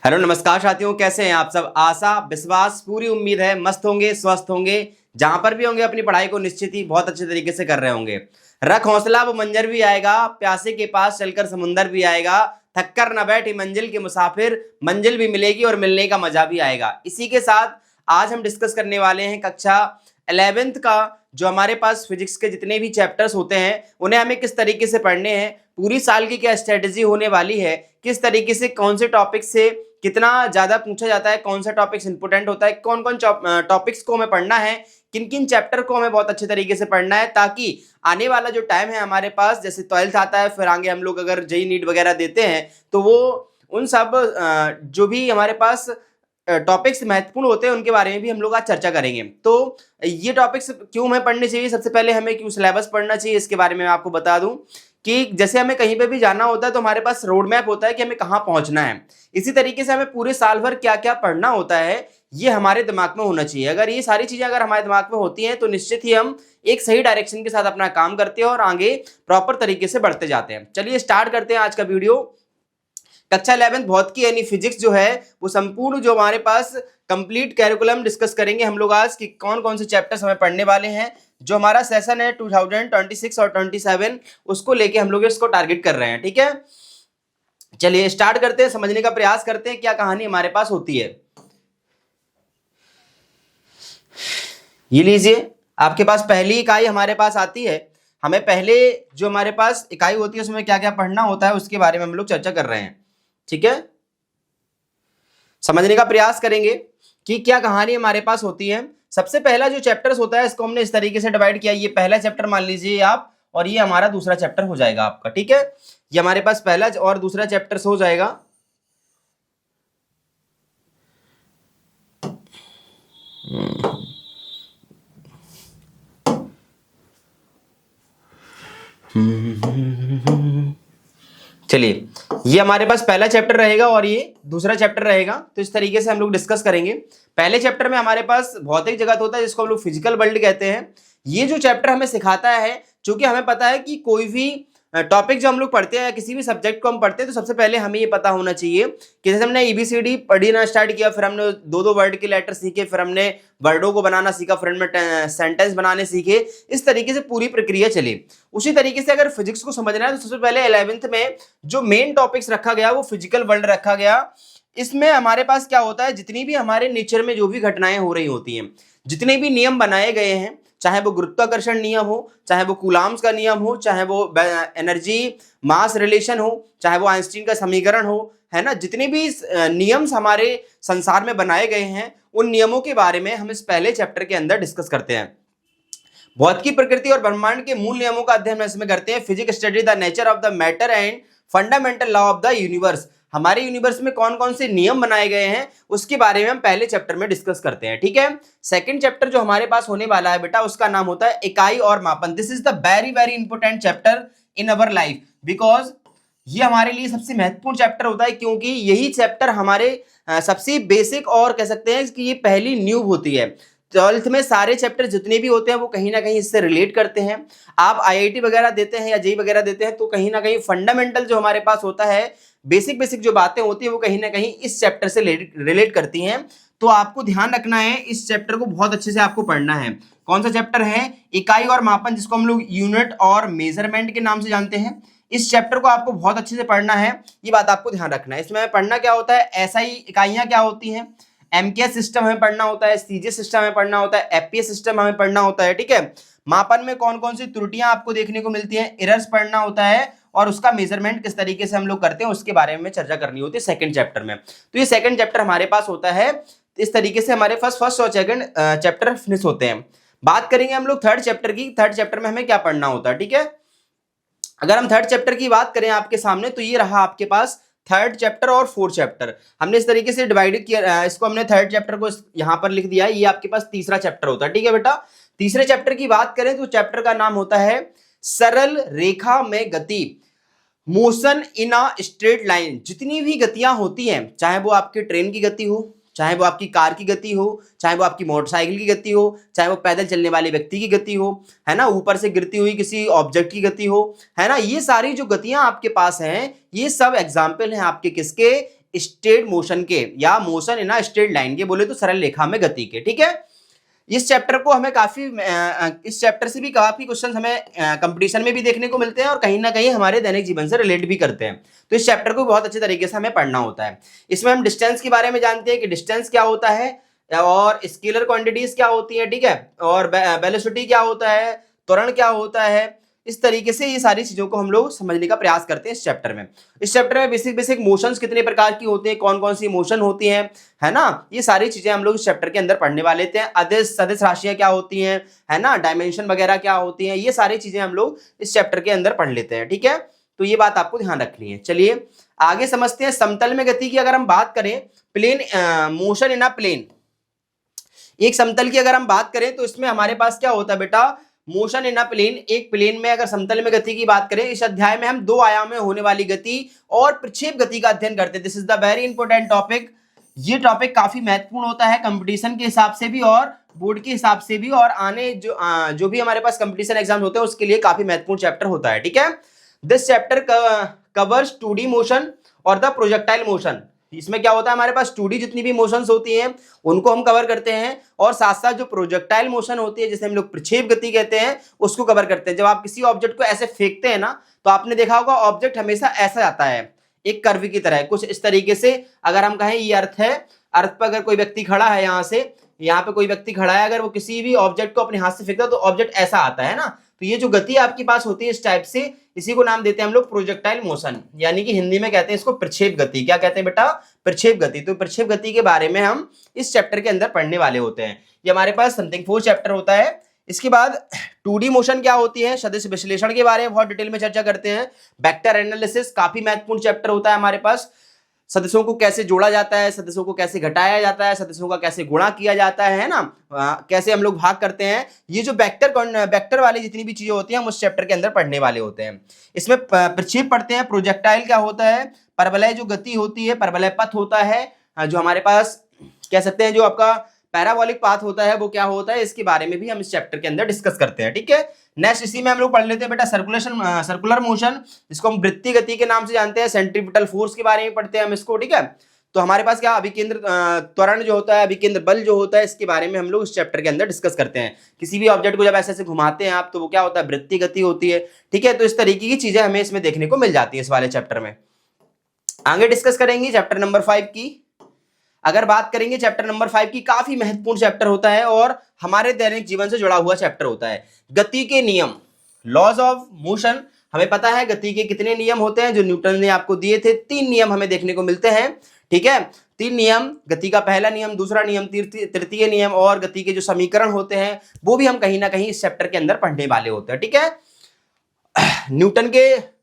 Hello नमस्कार साथियों, कैसे हैं आप सब। आशा विश्वास पूरी उम्मीद है मस्त होंगे, स्वस्थ होंगे। जहां पर भी होंगे अपनी पढ़ाई को निश्चित ही बहुत अच्छे तरीके से कर रहे होंगे। रख हौसला वो मंजर भी आएगा, प्यासे के पास चलकर समुंदर भी आएगा। थक कर न बैठी मंजिल के मुसाफिर, मंजिल भी मिलेगी और मिलने का मजा भी आएगा। इसी के साथ आज हम डिस्कस करने वाले हैं कक्षा 11th का जो हमारे पास फिजिक्स के जितने भी चैप्टर्स होते हैं उन्हें हमें किस तरीके से पढ़ने हैं, पूरी साल की क्या स्ट्रेटेजी होने वाली है, किस तरीके से कौन से टॉपिक से कितना ज्यादा पूछा जाता है, कौन सा टॉपिक्स इंपोर्टेंट होता है, कौन कौन टॉपिक्स को हमें पढ़ना है, किन किन चैप्टर को हमें बहुत अच्छे तरीके से पढ़ना है, ताकि आने वाला जो टाइम है हमारे पास, जैसे 12th आता है फिर आगे हम लोग अगर जेई नीट वगैरह देते हैं तो वो उन सब जो भी हमारे पास टॉपिक्स महत्वपूर्ण होते हैं उनके बारे में भी हम लोग आज चर्चा करेंगे। तो ये टॉपिक्स क्यों हमें पढ़ने चाहिए, सबसे पहले हमें क्यों सिलेबस पढ़ना चाहिए, इसके बारे में मैं आपको बता दूं कि जैसे हमें कहीं पे भी जाना होता है तो हमारे पास रोड मैप होता है कि हमें कहाँ पहुंचना है। इसी तरीके से हमें पूरे साल भर क्या क्या पढ़ना होता है ये हमारे दिमाग में होना चाहिए। अगर ये सारी चीजें अगर हमारे दिमाग में होती हैं तो निश्चित ही हम एक सही डायरेक्शन के साथ अपना काम करते हैं और आगे प्रॉपर तरीके से बढ़ते जाते हैं। चलिए स्टार्ट करते हैं आज का वीडियो। कक्षा 11 भौतिकी की यानी फिजिक्स जो है वो संपूर्ण जो हमारे पास कंप्लीट कैरिकुलम डिस्कस करेंगे हम लोग आज कि कौन कौन से चैप्टर्स हमें पढ़ने वाले हैं। जो हमारा सेशन है 2026 और 27 उसको लेके हम लोग इसको टारगेट कर रहे हैं। ठीक है, चलिए स्टार्ट करते हैं, समझने का प्रयास करते हैं क्या कहानी हमारे पास होती है। ये लीजिए, आपके पास पहली इकाई हमारे पास आती है। हमें पहले जो हमारे पास इकाई होती है उसमें क्या क्या पढ़ना होता है उसके बारे में हम लोग चर्चा कर रहे हैं। ठीक है, समझने का प्रयास करेंगे कि क्या कहानी हमारे पास होती है। सबसे पहला जो चैप्टर्स होता है इसको हमने इस तरीके से डिवाइड किया, ये पहला चैप्टर मान लीजिए आप और ये हमारा दूसरा चैप्टर हो जाएगा आपका। ठीक है, ये हमारे पास पहला और दूसरा चैप्टर हो जाएगा। चलिए, ये हमारे पास पहला चैप्टर रहेगा और ये दूसरा चैप्टर रहेगा। तो इस तरीके से हम लोग डिस्कस करेंगे। पहले चैप्टर में हमारे पास भौतिक जगत होता है जिसको हम लोग फिजिकल वर्ल्ड कहते हैं। ये जो चैप्टर हमें सिखाता है, क्योंकि हमें पता है कि कोई भी टॉपिक जो हम लोग पढ़ते हैं या किसी भी सब्जेक्ट को हम पढ़ते हैं तो सबसे पहले हमें ये पता होना चाहिए कि जैसे हमने एबीसीडी पढ़ना स्टार्ट किया, फिर हमने दो दो वर्ड के लेटर सीखे, फिर हमने वर्डों को बनाना सीखा, फिर हमने सेंटेंस बनाने सीखे। इस तरीके से पूरी प्रक्रिया चली। उसी तरीके से अगर फिजिक्स को समझना है तो सबसे पहले 11th में जो मेन टॉपिक्स रखा गया वो फिजिकल वर्ल्ड रखा गया। इसमें हमारे पास क्या होता है, जितनी भी हमारे नेचर में जो भी घटनाएं हो रही होती हैं, जितने भी नियम बनाए गए हैं, चाहे वो गुरुत्वाकर्षण नियम हो, चाहे वो कूलाम्स का नियम हो, चाहे वो एनर्जी मास रिलेशन हो, चाहे वो आइंस्टीन का समीकरण हो, है ना, जितने भी नियम्स हमारे संसार में बनाए गए हैं उन नियमों के बारे में हम इस पहले चैप्टर के अंदर डिस्कस करते हैं। भौतिकी, प्रकृति और ब्रह्मांड के मूल नियमों का अध्ययन इसमें करते हैं। Physics study the nature of the matter and fundamental law of the universe. हमारे यूनिवर्स में कौन कौन से नियम बनाए गए हैं उसके बारे में हम पहले चैप्टर में डिस्कस करते हैं। ठीक है, सेकंड चैप्टर जो हमारे पास होने वाला है बेटा उसका नाम होता है इकाई और मापन। This is the very very important chapter in our life, because ये हमारे लिए सबसे महत्वपूर्ण चैप्टर होता है, क्योंकि यही चैप्टर हमारे सबसे बेसिक और कह सकते हैं कि ये पहली न्यू होती है। 12th में सारे चैप्टर जितने भी होते हैं वो कहीं ना कहीं इससे रिलेट करते हैं। आप आईआईटी वगैरह देते हैं या जेई वगैरह देते हैं तो कहीं ना कहीं फंडामेंटल जो हमारे पास होता है, बेसिक बेसिक जो बातें होती है वो कहीं ना कहीं इस चैप्टर से रिलेट करती हैं। तो आपको ध्यान रखना है, इस चैप्टर को बहुत अच्छे से आपको पढ़ना है। कौन सा चैप्टर है? इकाई और मापन, जिसको हम लोग यूनिट और मेजरमेंट के नाम से जानते हैं। इस चैप्टर को आपको बहुत अच्छे से पढ़ना है, ये बात आपको ध्यान रखना है। इसमें पढ़ना क्या होता है, एसआई इकाइयां क्या होती हैं, एमकेएस सिस्टम हमें पढ़ना होता है, सीजे सिस्टम हमें पढ़ना होता है, एफपीएस सिस्टम हमें पढ़ना होता है। ठीक है, मापन में कौन कौन सी त्रुटियां आपको देखने को मिलती हैं, एरर्स पढ़ना होता है, और उसका मेजरमेंट किस तरीके से हम लोग करते हैं उसके बारे में चर्चा करनी होती है सेकंड चैप्टर में। तो ये सेकंड चैप्टर हमारे पास होता है। इस तरीके से हमारे पास फर्स्ट और सेकंड चैप्टर फिनिश होते हैं। बात करेंगे हम लोग थर्ड चैप्टर की। थर्ड चैप्टर में हमें क्या पढ़ना होता है। ठीक है, अगर हम थर्ड चैप्टर की बात करें आपके सामने तो ये रहा आपके पास थर्ड चैप्टर और फोर्थ चैप्टर। हमने इस तरीके से डिवाइड किया, इसको हमने थर्ड चैप्टर को यहां पर लिख दिया है। ये आपके पास तीसरा चैप्टर होता है। ठीक है बेटा, तीसरे चैप्टर की बात करें तो चैप्टर का नाम होता है सरल रेखा में गति, motion in a straight line. जितनी भी गतियां होती हैं, चाहे वो आपके ट्रेन की गति हो, चाहे वो आपकी कार की गति हो, चाहे वो आपकी मोटरसाइकिल की गति हो, चाहे वो पैदल चलने वाले व्यक्ति की गति हो, है ना, ऊपर से गिरती हुई किसी ऑब्जेक्ट की गति हो, है ना, ये सारी जो गतियां आपके पास हैं ये सब एग्जाम्पल हैं आपके किसके, स्ट्रेट मोशन के या motion in a straight line के, बोले तो सरल रेखा में गति के। ठीक है, इस चैप्टर को हमें इस चैप्टर से भी काफी क्वेश्चंस हमें कंपटीशन में भी देखने को मिलते हैं और कहीं ना कहीं हमारे दैनिक जीवन से रिलेट भी करते हैं। तो इस चैप्टर को बहुत अच्छे तरीके से हमें पढ़ना होता है। इसमें हम डिस्टेंस के बारे में जानते हैं कि डिस्टेंस क्या होता है और स्केलर क्वांटिटीज क्या होती है, ठीक है, और वेलोसिटी क्या होता है, त्वरण क्या होता है। इस तरीके से ये सारी चीजों को हम लोग समझने का प्रयास करते हैं इस चैप्टर में। इस चैप्टर में बेसिक बेसिक मोशंस कितने प्रकार की होती हैं, कौन कौन सी मोशन होती हैं, है ना, ये सारी चीजें हम लोग इस चैप्टर के अंदर पढ़ने वाले थे। अदिश सदिश राशियां क्या होती हैं, है ना, डायमेंशन वगैरह क्या होती हैं, ये सारी चीजें हम लोग इस चैप्टर के अंदर पढ़ लेते हैं। ठीक है, तो ये बात आपको ध्यान रखनी है। चलिए आगे समझते हैं। समतल में गति की अगर हम बात करें, plane motion in a plane, एक समतल की अगर हम बात करें तो इसमें हमारे पास क्या होता है बेटा, मोशन इन अ प्लेन। एक प्लेन में अगर समतल में गति की बात करें, इस अध्याय में हम दो आयाम में होने वाली गति और प्रक्षेप गति का अध्ययन करते हैं। This is the very important topic. ये टॉपिक काफी महत्वपूर्ण होता है कंपटीशन के हिसाब से भी और बोर्ड के हिसाब से भी, और आने जो भी हमारे पास कंपटीशन एग्जाम होते हैं उसके लिए काफी महत्वपूर्ण चैप्टर होता है। ठीक है, this chapter covers 2D motion और द प्रोजेक्टाइल मोशन। इसमें क्या होता है, हमारे पास 2D जितनी भी मोशंस होती हैं उनको हम कवर करते हैं, और साथ साथ जो प्रोजेक्टाइल मोशन होती है जिसे हम लोग प्रक्षेप गति कहते हैं उसको कवर करते हैं। जब आप किसी ऑब्जेक्ट को ऐसे फेंकते हैं ना, तो आपने देखा होगा ऑब्जेक्ट हमेशा ऐसा आता है, एक कर्व की तरह, कुछ इस तरीके से। अगर हम कहें ये अर्थ है, अर्थ पर अगर कोई व्यक्ति खड़ा है, यहाँ पे कोई व्यक्ति खड़ा है, अगर वो किसी भी ऑब्जेक्ट को अपने हाथ से फेंकता है तो ऑब्जेक्ट ऐसा आता है ना। तो ये जो गति आपके पास होती है इस टाइप से, इसी को नाम देते हैं हम लोग प्रोजेक्टाइल मोशन, यानी कि हिंदी में कहते हैं इसको प्रक्षेप गति। क्या कहते हैं बेटा, प्रक्षेप गति। तो प्रक्षेप गति के बारे में हम इस चैप्टर के अंदर पढ़ने वाले होते हैं। ये हमारे पास समथिंग 4 चैप्टर होता है। इसके बाद 2D मोशन क्या होती है, सदिश विश्लेषण के बारे में बहुत डिटेल में चर्चा करते हैं। वेक्टर एनालिसिस काफी महत्वपूर्ण चैप्टर होता है हमारे पास। सदस्यों को कैसे जोड़ा जाता है, सदस्यों को कैसे घटाया जाता है, सदस्यों का कैसे गुणा किया जाता है ना, कैसे हम लोग भाग करते हैं। ये जो वेक्टर वाली जितनी भी चीजें होती हैं हम उस चैप्टर के अंदर पढ़ने वाले होते हैं। इसमें प्रक्षेप पढ़ते हैं। प्रोजेक्टाइल क्या होता है, परवलय जो गति होती है, परवलय पथ होता है, जो हमारे पास कह सकते हैं जो आपका पैराबोलिक पाथ होता है वो क्या होता है, इसके बारे में भी हम इस चैप्टर के अंदर डिस्कस करते हैं। ठीक है, नेक्स्ट इसी में हम लोग पढ़ लेते हैं बेटा सर्कुलर मोशन, जिसको हम वृत्तीय गति के नाम से जानते हैं। सेंट्रीपिटल फोर्स के बारे में पढ़ते हैं हम इसको। ठीक है, तो हमारे पास क्या अभिकेंद्र त्वरण जो होता है, अभिकेंद्र बल जो होता है, इसके बारे में हम लोग इस चैप्टर के अंदर डिस्कस करते हैं। किसी भी ऑब्जेक्ट को जब ऐसे ऐसे घुमाते हैं आप, तो वो क्या होता है, वृत्तीय गति होती है। ठीक है, तो इस तरीके की चीजें हमें इसमें देखने को मिल जाती है इस वाले चैप्टर में। आगे डिस्कस करेंगे चैप्टर नंबर 5 की। अगर बात करेंगे चैप्टर नंबर 5 की, काफी महत्वपूर्ण चैप्टर होता है और हमारे दैनिक जीवन से जुड़ा हुआ चैप्टर होता है। गति के नियम, लॉज ऑफ मोशन। हमें पता है गति के कितने नियम होते हैं, जो न्यूटन ने आपको दिए थे। 3 नियम हमें देखने को मिलते हैं। ठीक है, 3 नियम, गति का पहला नियम, दूसरा नियम, तृतीय नियम, और गति के जो समीकरण होते हैं वो भी हम कहीं ना कहीं इस चैप्टर के अंदर पढ़ने वाले होते हैं। ठीक है, न्यूटन के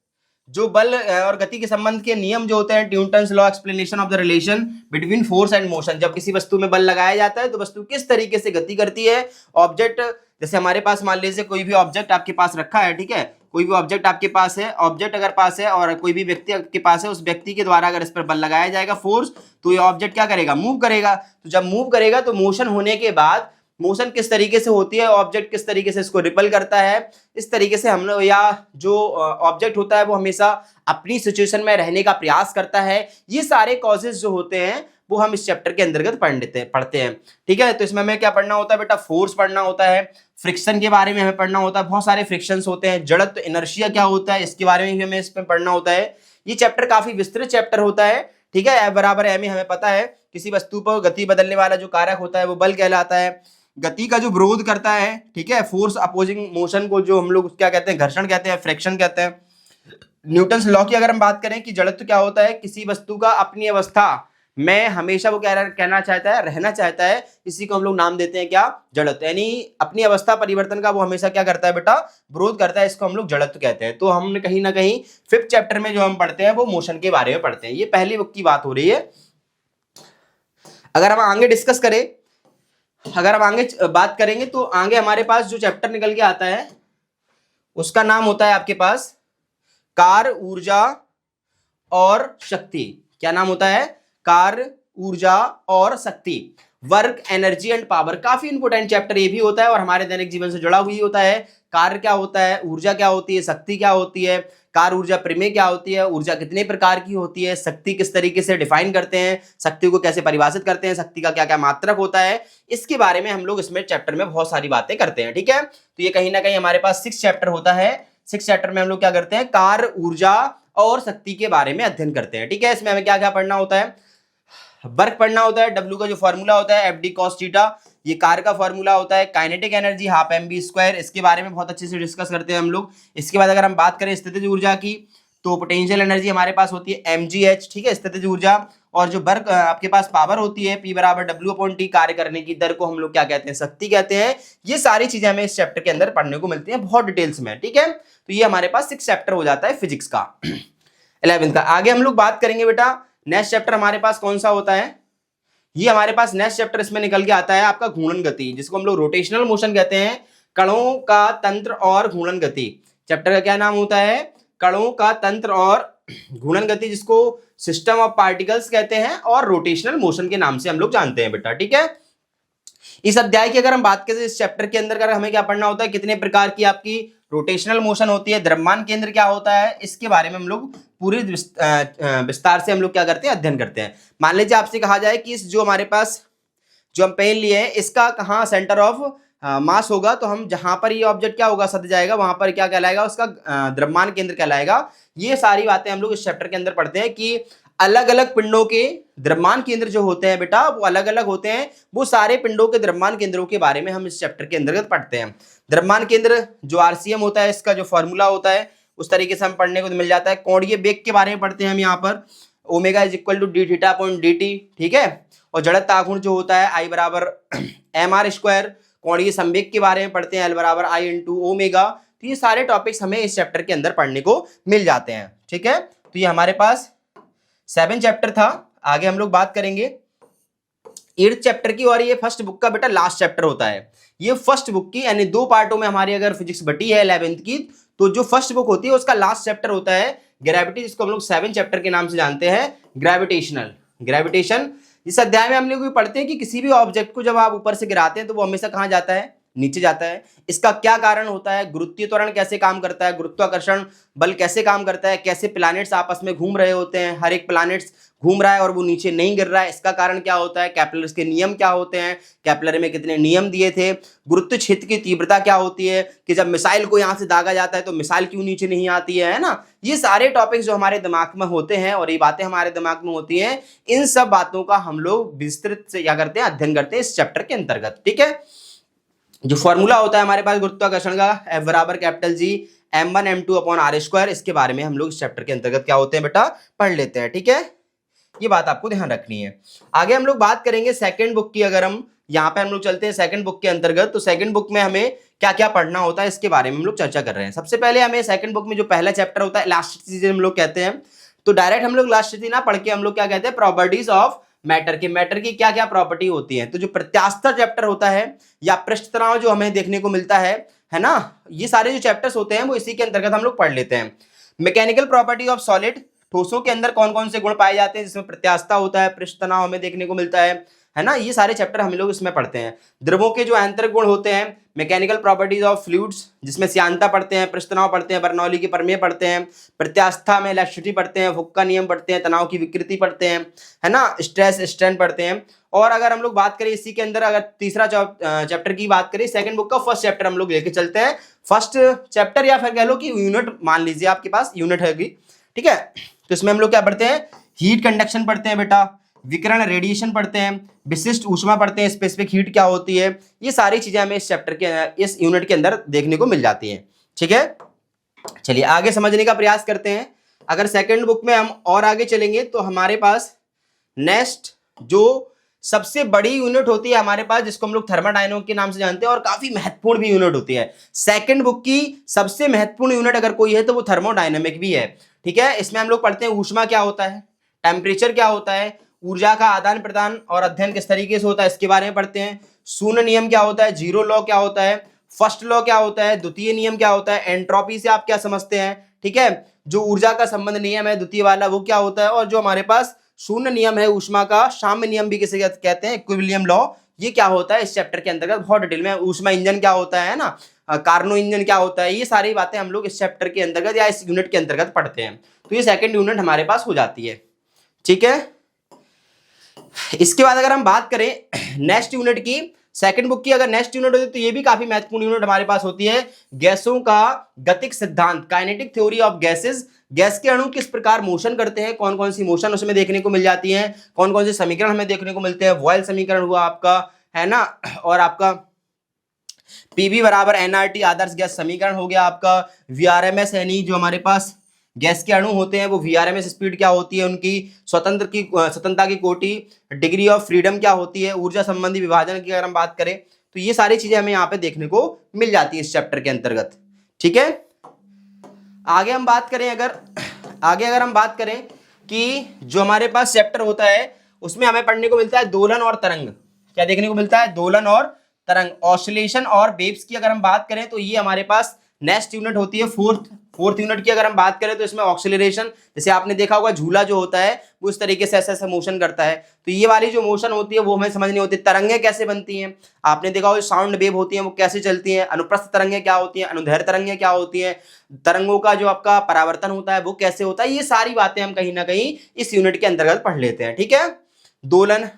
जो बल और गति के संबंध के नियम जो होते हैं, Newton's law explanation of the relation between force and motion. जब किसी वस्तु में बल लगाया जाता है तो वस्तु किस तरीके से गति करती है। ऑब्जेक्ट, जैसे हमारे पास मान लीजिए कोई भी ऑब्जेक्ट आपके पास रखा है, ठीक है, कोई भी ऑब्जेक्ट आपके पास है, ऑब्जेक्ट अगर पास है और कोई भी व्यक्ति आपके पास है, उस व्यक्ति के द्वारा अगर इस पर बल लगाया जाएगा फोर्स, तो ये ऑब्जेक्ट क्या करेगा, मूव करेगा। तो जब मूव करेगा तो मोशन होने के बाद मोशन किस तरीके से होती है, ऑब्जेक्ट किस तरीके से इसको रिपल करता है, इस तरीके से हम लोग, या जो ऑब्जेक्ट होता है वो हमेशा अपनी सिचुएशन में रहने का प्रयास करता है। ये सारे कॉजेज जो होते हैं वो हम इस चैप्टर के अंतर्गत पढ़ते हैं। ठीक है, तो इसमें हमें क्या पढ़ना होता है बेटा, फोर्स पढ़ना होता है, फ्रिक्शन के बारे में हमें पढ़ना होता है, बहुत सारे फ्रिक्शंस होते हैं, जड़त्व इनर्शिया क्या होता है इसके बारे में भी हमें इसमें पढ़ना होता है। ये चैप्टर काफी विस्तृत चैप्टर होता है। ठीक है, बराबर एम हमें पता है किसी वस्तु पर गति बदलने वाला जो कारक होता है वो बल कहलाता है। गति का जो विरोध करता है, ठीक है, फोर्स अपोजिंग मोशन को जो हम लोग क्या कहते हैं, घर्षण कहते हैं, फ्रिक्शन कहते हैं। न्यूटन्स लॉ की अगर हम बात करें कि जड़त्व क्या होता है, किसी वस्तु का अपनी अवस्था में हमेशा वो कहना चाहता है, रहना चाहता है, इसी को हम लोग नाम देते हैं क्या, जड़त्व। यानी अपनी अवस्था परिवर्तन का वो हमेशा क्या करता है बेटा, विरोध करता है, इसको हम लोग जड़त्व कहते हैं। तो हमने कहीं ना कहीं 5th चैप्टर में जो हम पढ़ते हैं वो मोशन के बारे में पढ़ते हैं। ये पहली बुक की बात हो रही है। अगर हम आगे डिस्कस करें, अगर हम आगे बात करेंगे तो आगे हमारे पास जो चैप्टर निकल के आता है उसका नाम होता है आपके पास कार्य, ऊर्जा और शक्ति। क्या नाम होता है, कार्य, ऊर्जा और शक्ति, वर्क, एनर्जी एंड पावर। काफी इंपोर्टेंट चैप्टर ये भी होता है और हमारे दैनिक जीवन से जुड़ा हुआ होता है। कार्य क्या होता है, ऊर्जा क्या होती है, शक्ति क्या होती है, कार ऊर्जा प्रमेय क्या होती है, ऊर्जा कितने प्रकार की होती है, शक्ति किस तरीके से डिफाइन करते हैं, शक्ति को कैसे परिभाषित करते हैं, शक्ति का क्या क्या मात्रक होता है, इसके बारे में हम लोग इसमें चैप्टर में बहुत सारी बातें करते हैं। ठीक है, तो ये कहीं ना कहीं हमारे पास 6 चैप्टर होता है। 6 चैप्टर में हम लोग क्या करते हैं, कार ऊर्जा और शक्ति के बारे में अध्ययन करते हैं। ठीक है, इसमें हमें क्या क्या पढ़ना होता है, वर्क पढ़ना होता है, डब्ल्यू का जो फॉर्मूला होता है एफ डी कॉस थीटा, ये कार का फॉर्मूला होता है, kinetic energy half M V square, इसके बारे में बहुत अच्छे से डिस्कस करते हैं हम लोग। इसके बाद अगर हम बात करें स्थितिज ऊर्जा की, तो पोटेंशियल एनर्जी हमारे पास होती है एम जी एच, ठीक है, स्थितिज ऊर्जा, और जो वर्क आपके पास पावर होती है P बराबर डब्ल्यू अपॉन टी, कार्य करने की दर को हम लोग क्या कहते हैं, शक्ति कहते हैं। ये सारी चीजें हमें इस चैप्टर के अंदर पढ़ने को मिलती हैं बहुत डिटेल्स में। ठीक है, तो ये हमारे पास 6 चैप्टर हो जाता है फिजिक्स का 11th का। आगे हम लोग बात करेंगे बेटा, नेक्स्ट चैप्टर हमारे पास कौन सा होता है, ये हमारे पास नेक्स्ट चैप्टर इसमें निकल के आता है आपका घूर्णन गति, जिसको हम लोग रोटेशनल मोशन कहते हैं, कणों का तंत्र और घूर्णन गति। चैप्टर का क्या नाम होता है, कणों का तंत्र और घूर्णन गति, जिसको सिस्टम ऑफ पार्टिकल्स कहते हैं और रोटेशनल मोशन के नाम से हम लोग जानते हैं बेटा। ठीक है, इस अध्याय की अगर हम बात करें, इस चैप्टर के अंदर हमें क्या पढ़ना होता है, कितने प्रकार की आपकी रोटेशनल मोशन होती है, द्रव्यमान केंद्र क्या होता है, इसके बारे में हम लोग पूरे विस्तार से हम लोग क्या करते हैं, अध्ययन करते हैं। मान लीजिए आपसे कहा जाए कि इस जो हमारे पास जो हम पेन लिए हैं, इसका कहाँ सेंटर ऑफ मास होगा, तो हम जहां पर ये ऑब्जेक्ट क्या होगा, सट जाएगा, वहां पर क्या कहलाएगा, उसका द्रव्यमान केंद्र कहलाएगा। ये सारी बातें हम लोग इस चैप्टर के अंदर पढ़ते हैं कि अलग अलग पिंडों के द्रव्यमान केंद्र जो होते हैं बेटा, वो अलग अलग होते हैं। वो सारे पिंडों के द्रव्यमान केंद्रों के बारे में हम इस चैप्टर के अंतर्गत पढ़ते हैं। द्रव्यमान केंद्र जो आरसीएम होता है, इसका जो फॉर्मूला होता है, उस तरीके से हम पढ़ने को मिल जाता है। कोणीय वेग के बारे में पढ़ते हैं हम यहाँ पर, omega is equal to d theta upon d t, ठीक है। और जड़त्व आघूर्ण जो होता है आई बराबर एम आर स्क्वायर। कोणीय संवेग के बारे में पढ़ते हैं, एल बराबर आई इंटू ओमेगा। तो ये सारे टॉपिक्स हमें इस चैप्टर के अंदर पढ़ने को मिल जाते हैं। ठीक है, तो ये हमारे पास 7 चैप्टर था। आगे हम लोग बात करेंगे 8th चैप्टर की, और ये फर्स्ट बुक का बेटा लास्ट चैप्टर होता है। ये फर्स्ट बुक की यानी 2 पार्टों में हमारी अगर फिजिक्स बटी है 11th की, तो जो फर्स्ट बुक होती है उसका लास्ट चैप्टर होता है ग्रेविटी, जिसको हम लोग 7 चैप्टर के नाम से जानते हैं, ग्रेविटेशन। इस अध्याय में हम लोग भी पढ़ते हैं कि किसी भी ऑब्जेक्ट को जब आप ऊपर से गिराते हैं तो वो हमेशा कहाँ जाता है, नीचे जाता है। इसका क्या कारण होता है, गुरुत्वीय त्वरण कैसे काम करता है, गुरुत्वाकर्षण बल कैसे काम करता है, कैसे प्लैनेट्स आपस में घूम रहे होते हैं, हर एक प्लैनेट्स घूम रहा है और वो नीचे नहीं गिर रहा है, इसका कारण क्या होता है, केपलर के नियम क्या होते हैं, केपलर में कितने नियम दिए थे, गुरुत्व क्षेत्र की तीव्रता क्या होती है, कि जब मिसाइल को यहाँ से दागा जाता है तो मिसाइल क्यों नीचे नहीं आती है ना। ये सारे टॉपिक्स जो हमारे दिमाग में होते हैं और ये बातें हमारे दिमाग में होती हैं, इन सब बातों का हम लोग विस्तृत से क्या करते हैं, अध्ययन करते हैं इस चैप्टर के अंतर्गत। ठीक है, जो फॉर्मूला होता है हमारे पास गुरुत्वाकर्षण का, F बराबर capital G m1 m2 upon r square, इसके बारे में हम लोग इस चैप्टर के अंतर्गत क्या होते हैं बेटा, पढ़ लेते हैं। ठीक है, ये बात आपको ध्यान रखनी है। आगे हम लोग बात करेंगे सेकंड बुक की। अगर हम यहाँ पे हम लोग चलते हैं सेकंड बुक के अंतर्गत, तो सेकंड बुक में हमें क्या क्या पढ़ना होता है इसके बारे में हम लोग चर्चा कर रहे हैं। सबसे पहले हमें सेकंड बुक में जो पहला चैप्टर होता है इलास्टिसिटी हम लोग कहते हैं, तो डायरेक्ट हम लोग इलास्टिसिटी ना पढ़ के हम लोग क्या कहते हैं, प्रॉपर्टीज ऑफ मैटर की क्या क्या प्रॉपर्टी होती है। तो जो प्रत्यास्था चैप्टर होता है या पृष्ठ तनाव जो हमें देखने को मिलता है ना, ये सारे जो चैप्टर्स होते हैं वो इसी के अंतर्गत हम लोग पढ़ लेते हैं। मैकेनिकल प्रॉपर्टी ऑफ सॉलिड, ठोसों के अंदर कौन कौन से गुण पाए जाते हैं जिसमें प्रत्यास्था होता है, पृष्ठ तनाव हमें देखने को मिलता है ना, ये सारे चैप्टर हम लोग इसमें पढ़ते हैं। द्रवों के जो आंतरिक गुण होते हैं, मैकेनिकल प्रॉपर्टीज ऑफ फ्लूइड्स, जिसमें श्यानता पढ़ते हैं, पृष्ठ तनाव पढ़ते हैं, बर्नौली की प्रमेय पढ़ते हैं, प्रत्यास्था में इलास्टिसिटी पढ़ते हैं, हुक का नियम पढ़ते हैं, तनाव की विकृति पढ़ते हैं, है ना, स्ट्रेस स्ट्रेन पढ़ते हैं। और अगर हम लोग बात करें इसी के अंदर, अगर तीसरा चैप्टर की बात करें, सेकंड बुक का फर्स्ट चैप्टर हम लोग लेके चलते हैं। फर्स्ट चैप्टर या फिर कह लो कि यूनिट, मान लीजिए आपके पास यूनिट है, ठीक है। तो इसमें हम लोग क्या पढ़ते हैं, हीट कंडक्शन पढ़ते हैं बेटा, विकिरण रेडिएशन पढ़ते हैं, विशिष्ट ऊष्मा पढ़ते हैं, स्पेसिफिक हीट क्या होती है। ये सारी चीजें हमें इस चैप्टर के, इस यूनिट के अंदर देखने को मिल जाती है। ठीक है, चलिए आगे समझने का प्रयास करते हैं। अगर सेकंड बुक में हम और आगे चलेंगे तो हमारे पास नेक्स्ट जो सबसे बड़ी यूनिट होती है हमारे पास, जिसको हम लोग थर्मोडायनामिक्स के नाम से जानते हैं और काफी महत्वपूर्ण भी यूनिट होती है। सेकंड बुक की सबसे महत्वपूर्ण यूनिट अगर कोई है तो वो थर्मोडायनामिक भी है। ठीक है, इसमें हम लोग पढ़ते हैं ऊष्मा क्या होता है, टेम्परेचर क्या होता है, ऊर्जा का आदान प्रदान और अध्ययन किस तरीके से होता है इसके बारे में पढ़ते हैं। शून्य नियम क्या होता है, जीरो लॉ क्या होता है, फर्स्ट लॉ क्या होता है, द्वितीय नियम क्या होता है, एंट्रोपी से आप क्या समझते हैं। ठीक है, जो ऊर्जा का संबंध नियम है द्वितीय वाला वो क्या होता है, और जो हमारे पास शून्य नियम है ऊष्मा का, साम्य नियम भी किसे कहते हैं, इक्विलिब्रियम लॉ, ये क्या होता है इस चैप्टर के अंतर्गत बहुत डिटेल में। ऊष्मा इंजन क्या होता है ना, कार्नो इंजन क्या होता है, ये सारी बातें हम लोग इस चैप्टर के अंतर्गत या इस यूनिट के अंतर्गत पढ़ते हैं। तो ये सेकंड यूनिट हमारे पास हो जाती है, ठीक है। इसके बाद अगर हम बात करें नेक्स्ट यूनिट की, सेकंड बुक की अगर नेक्स्ट यूनिट होती है तो ये भी काफी महत्वपूर्ण यूनिट हमारे पास होती है, गैसों का गतिक सिद्धांत, kinetic theory of gases. Gas के अणु किस प्रकार मोशन करते हैं, कौन कौन सी मोशन उसमें देखने को मिल जाती है, कौन कौन से समीकरण हमें देखने को मिलते हैं। बॉयल समीकरण हुआ आपका, है ना, और आपका पीवी बराबर एनआरटी आदर्श गैस समीकरण हो गया आपका। वीआरएमएस यानी जो हमारे पास गैस के अणु होते हैं वो वीआरएमएस स्पीड क्या होती है उनकी, स्वतंत्रता की कोटि, डिग्री ऑफ फ्रीडम क्या होती है, ऊर्जा संबंधी विभाजन की अगर हम बात करें तो ये सारी चीजें हमें यहाँ पे देखने को मिल जाती है इस चैप्टर के अंतर्गत, ठीक है। आगे हम बात करें अगर हम बात करें कि जो हमारे पास चैप्टर होता है उसमें हमें पढ़ने को मिलता है दोलन और तरंग। क्या देखने को मिलता है, दोलन और तरंग, ऑसिलेशन और वेव्स की अगर हम बात करें तो ये हमारे पास नेक्स्ट यूनिट होती है। फोर्थ यूनिट की अगर हम बात करें तो इसमें ऑक्सीलरेशन, जैसे आपने देखा होगा झूला जो होता है वो इस तरीके से ऐसा मोशन करता है, तो ये वाली जो मोशन होती है वो हमें समझनी होती है। तरंगें कैसे बनती हैं, आपने देखा होगा साउंड वेव होती हैं वो कैसे चलती हैं, अनुप्रस्थ तरंगें क्या होती हैं, अनुदैर्ध्य तरंगें क्या होती हैं, तरंगों का जो आपका परावर्तन होता है वो कैसे होता है, ये सारी बातें हम कहीं ना कहीं इस यूनिट के अंतर्गत पढ़ लेते हैं, ठीक है। दोलन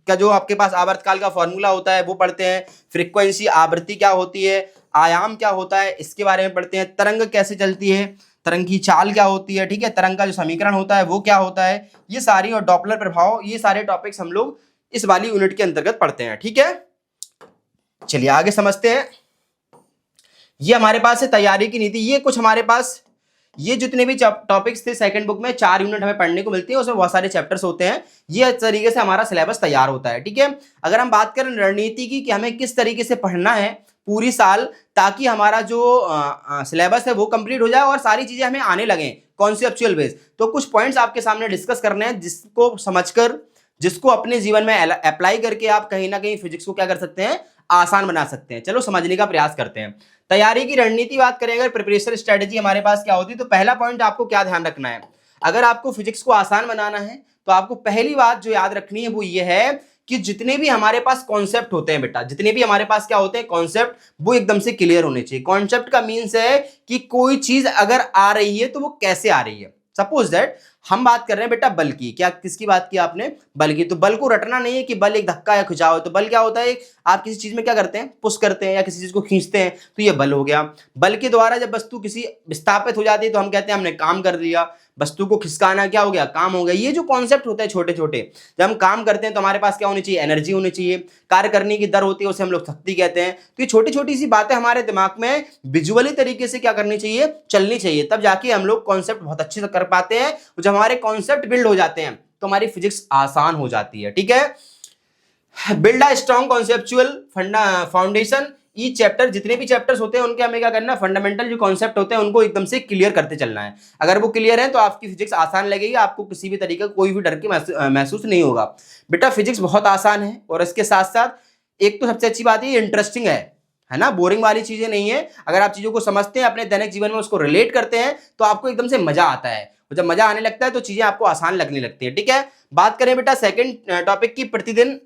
का जो आपके पास आवर्तकाल का फॉर्मूला होता है वो पढ़ते हैं, फ्रीक्वेंसी आवृत्ति क्या होती है, आयाम क्या होता है इसके बारे में पढ़ते हैं, तरंग कैसे चलती है, तरंग की चाल क्या होती है, ठीक है, तरंग का जो समीकरण होता है वो क्या होता है, ये सारी, और डॉपलर प्रभाव, ये सारे टॉपिक्स हम लोग इस वाली यूनिट के अंतर्गत पढ़ते हैं, ठीक है। चलिए आगे समझते हैं। ये हमारे पास है तैयारी की नीति। ये कुछ हमारे पास ये जितने भी टॉपिक्स थे सेकंड बुक में 4 यूनिट हमें पढ़ने को मिलती है, उसमें बहुत सारे चैप्टर्स होते हैं। ये इस तरीके से हमारा सिलेबस तैयार होता है, ठीक है। अगर हम बात करें रणनीति की कि हमें किस तरीके से पढ़ना है पूरी साल, ताकि हमारा जो सिलेबस है वो कंप्लीट हो जाए और सारी चीजें हमें आने लगे कॉन्सेप्चुअल बेस, तो कुछ पॉइंट्स आपके सामने डिस्कस करने हैं जिसको समझकर, जिसको अपने जीवन में अप्लाई करके आप कहीं ना कहीं फिजिक्स को क्या कर सकते हैं, आसान बना सकते हैं। चलो समझने का प्रयास करते हैं। तैयारी की रणनीति बात करें अगर, प्रिपरेशन स्ट्रेटेजी हमारे पास क्या होती है, तो पहला पॉइंट आपको क्या ध्यान रखना है, अगर आपको फिजिक्स को आसान बनाना है तो आपको पहली बात जो याद रखनी है वो ये है कि जितने भी हमारे पास कॉन्सेप्ट होते हैं बेटा, जितने भी हमारे पास क्या होते हैं कॉन्सेप्ट, वो एकदम से क्लियर होने चाहिए। कॉन्सेप्ट का मीन्स है कि कोई चीज अगर आ रही है तो वो कैसे आ रही है। सपोज दैट हम बात कर रहे हैं बेटा बल की, क्या किसकी बात की आपने, बल की। तो बल को रटना नहीं है कि बल एक धक्का या खिंचाव है, तो बल क्या होता है, आप किसी चीज में क्या करते हैं, पुश करते हैं या किसी चीज को खींचते हैं, तो ये बल हो गया। बल के द्वारा जब वस्तु किसी विस्थापित हो जाती है तो हम कहते हैं हमने काम कर लिया। वस्तु को खिसकाना क्या हो गया, काम हो गया। ये जो कॉन्सेप्ट होता है छोटे छोटे, जब हम काम करते हैं तो हमारे पास क्या होनी चाहिए, एनर्जी होनी चाहिए। कार्य करने की दर होती है उसे हम लोग शक्ति कहते हैं। तो ये छोटी छोटी सी बातें हमारे दिमाग में विजुअली तरीके से क्या करनी चाहिए, चलनी चाहिए, तब जाके हम लोग कॉन्सेप्ट बहुत अच्छे से कर पाते हैं। जब हमारे कॉन्सेप्ट बिल्ड हो जाते हैं तो हमारी फिजिक्स आसान हो जाती है, ठीक है। Build a strong conceptual foundation. Each chapter, जितने भी चैप्टर्स होते हैं उनके हमें क्या करना है, फंडामेंटल जो कॉन्सेप्ट होते हैं उनको एकदम से क्लियर करते चलना है। अगर वो क्लियर है तो आपकी फिजिक्स आसान लगेगी, आपको किसी भी तरीके का कोई भी डर की महसूस नहीं होगा। बेटा फिजिक्स बहुत आसान है और इसके साथ साथ एक तो सबसे अच्छी बात है इंटरेस्टिंग है ना, बोरिंग वाली चीजें नहीं है। अगर आप चीजों को समझते हैं, अपने दैनिक जीवन में उसको रिलेट करते हैं तो आपको एकदम से मजा आता है। जब मजा आने लगता है तो चीजें आपको आसान लगने लगती है, ठीक है। बात करें बेटा सेकंड टॉपिक की, प्रतिदिन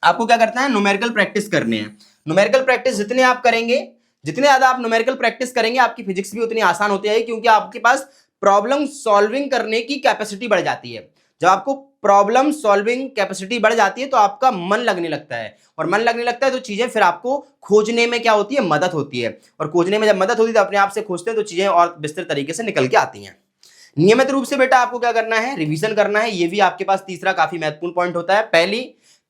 आपको क्या करना है, न्यूमेरिकल प्रैक्टिस करनी है। न्यूमेरिकल प्रैक्टिस जितने आप करेंगे, जितने ज्यादा आप न्यूमेरिकल प्रैक्टिस करेंगे, आपकी फिजिक्स भी उतनी आसान होती है, क्योंकि आपके पास प्रॉब्लम सॉल्विंग करने की कैपेसिटी बढ़ जाती है। जब आपको प्रॉब्लम सॉल्विंग कैपेसिटी बढ़ जाती है तो आपका मन लगने लगता है, और मन लगने लगता है तो चीजें फिर आपको खोजने में क्या होती है, मदद होती है। और खोजने में जब मदद होती है तो अपने आप से खोजते हैं तो चीजें और विस्तृत तरीके से निकल के आती हैं। नियमित रूप से बेटा आपको क्या करना है, रिवीजन करना है। ये भी आपके पास तीसरा काफी महत्वपूर्ण पॉइंट होता है। पहली,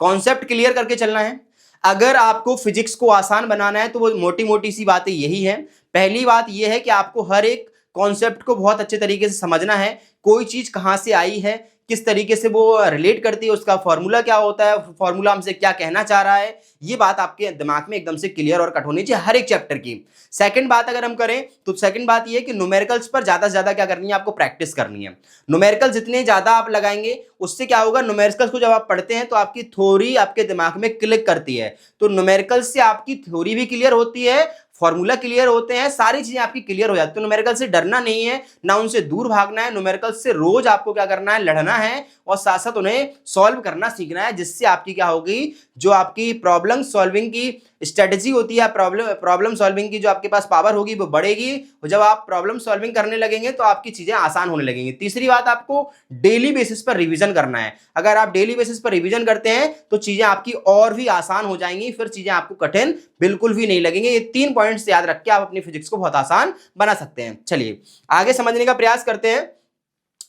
कॉन्सेप्ट क्लियर करके चलना है। अगर आपको फिजिक्स को आसान बनाना है तो वो मोटी मोटी सी बातें यही है। पहली बात यह है कि आपको हर एक कॉन्सेप्ट को बहुत अच्छे तरीके से समझना है। कोई चीज कहां से आई है, किस तरीके से वो रिलेट करती है, उसका फॉर्मूला क्या होता है, फॉर्मूला हमसे क्या कहना चाह रहा है, ये बात आपके दिमाग में एकदम से क्लियर और कट होनी चाहिए हर एक चैप्टर की। सेकंड बात अगर हम करें तो सेकंड बात ये है कि न्यूमेरिकल्स पर ज्यादा से ज्यादा क्या करनी है, आपको प्रैक्टिस करनी है। न्यूमेरिकल जितने ज्यादा आप लगाएंगे उससे क्या होगा, न्यूमेरिकल्स को जब आप पढ़ते हैं तो आपकी थ्योरी आपके दिमाग में क्लिक करती है। तो न्यूमेरिकल्स से आपकी थ्योरी भी क्लियर होती है, फॉर्मूला क्लियर होते हैं, सारी चीजें आपकी क्लियर हो जाती है। तो न्यूमेरिकल से डरना नहीं है, ना उनसे दूर भागना है, न्यूमेरिकल से रोज आपको क्या करना है, लड़ना है और साथ साथ उन्हें सॉल्व करना सीखना है, जिससे आपकी क्या होगी, जो आपकी प्रॉब्लम सॉल्विंग की स्ट्रेटेजी होती है, प्रॉब्लम सॉल्विंग की जो आपके पास पावर होगी वो बढ़ेगी। और जब आप प्रॉब्लम सॉल्विंग करने लगेंगे तो आपकी चीजें आसान होने लगेंगी। तीसरी बात, आपको डेली बेसिस पर रिवीजन करना है। अगर आप डेली बेसिस पर रिवीजन करते हैं तो चीजें आपकी और भी आसान हो जाएंगी, फिर चीजें आपको कठिन बिल्कुल भी नहीं लगेंगे। ये 3 पॉइंट्स याद रख के आप अपनी फिजिक्स को बहुत आसान बना सकते हैं। चलिए आगे समझने का प्रयास करते हैं,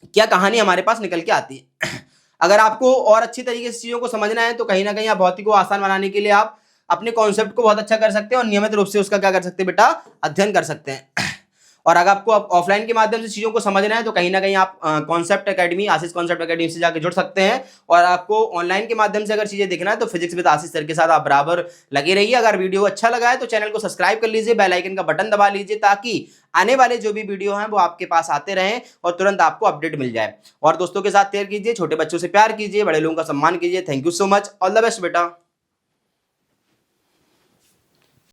क्या कहानी हमारे पास निकल के आती है। अगर आपको और अच्छी तरीके से चीजों को समझना है तो कहीं ना कहीं आप भौतिक को आसान बनाने के लिए आप अपने कॉन्सेप्ट को बहुत अच्छा कर सकते हैं और नियमित रूप से उसका क्या कर सकते हैं बेटा, अध्ययन कर सकते हैं। और अगर आपको ऑफलाइन के माध्यम से चीजों को समझना है तो कहीं ना कहीं आप कॉन्सेप्ट एकेडमी, आशीष कॉन्सेप्ट एकेडमी से जाकर जुड़ सकते हैं। और आपको ऑनलाइन के माध्यम से अगर चीजें देखना है तो फिजिक्स विद आशीष सर के साथ आप बराबर लगे रहिए। अगर वीडियो अच्छा लगा है तो चैनल को सब्सक्राइब कर लीजिए, बेल आइकन का बटन दबा लीजिए, ताकि आने वाले जो भी वीडियो हैं वो आपके पास आते रहें और तुरंत आपको अपडेट मिल जाए। और दोस्तों के साथ शेयर कीजिए, छोटे बच्चों से प्यार कीजिए, बड़े लोगों का सम्मान कीजिए। Thank you so much, all the best बेटा।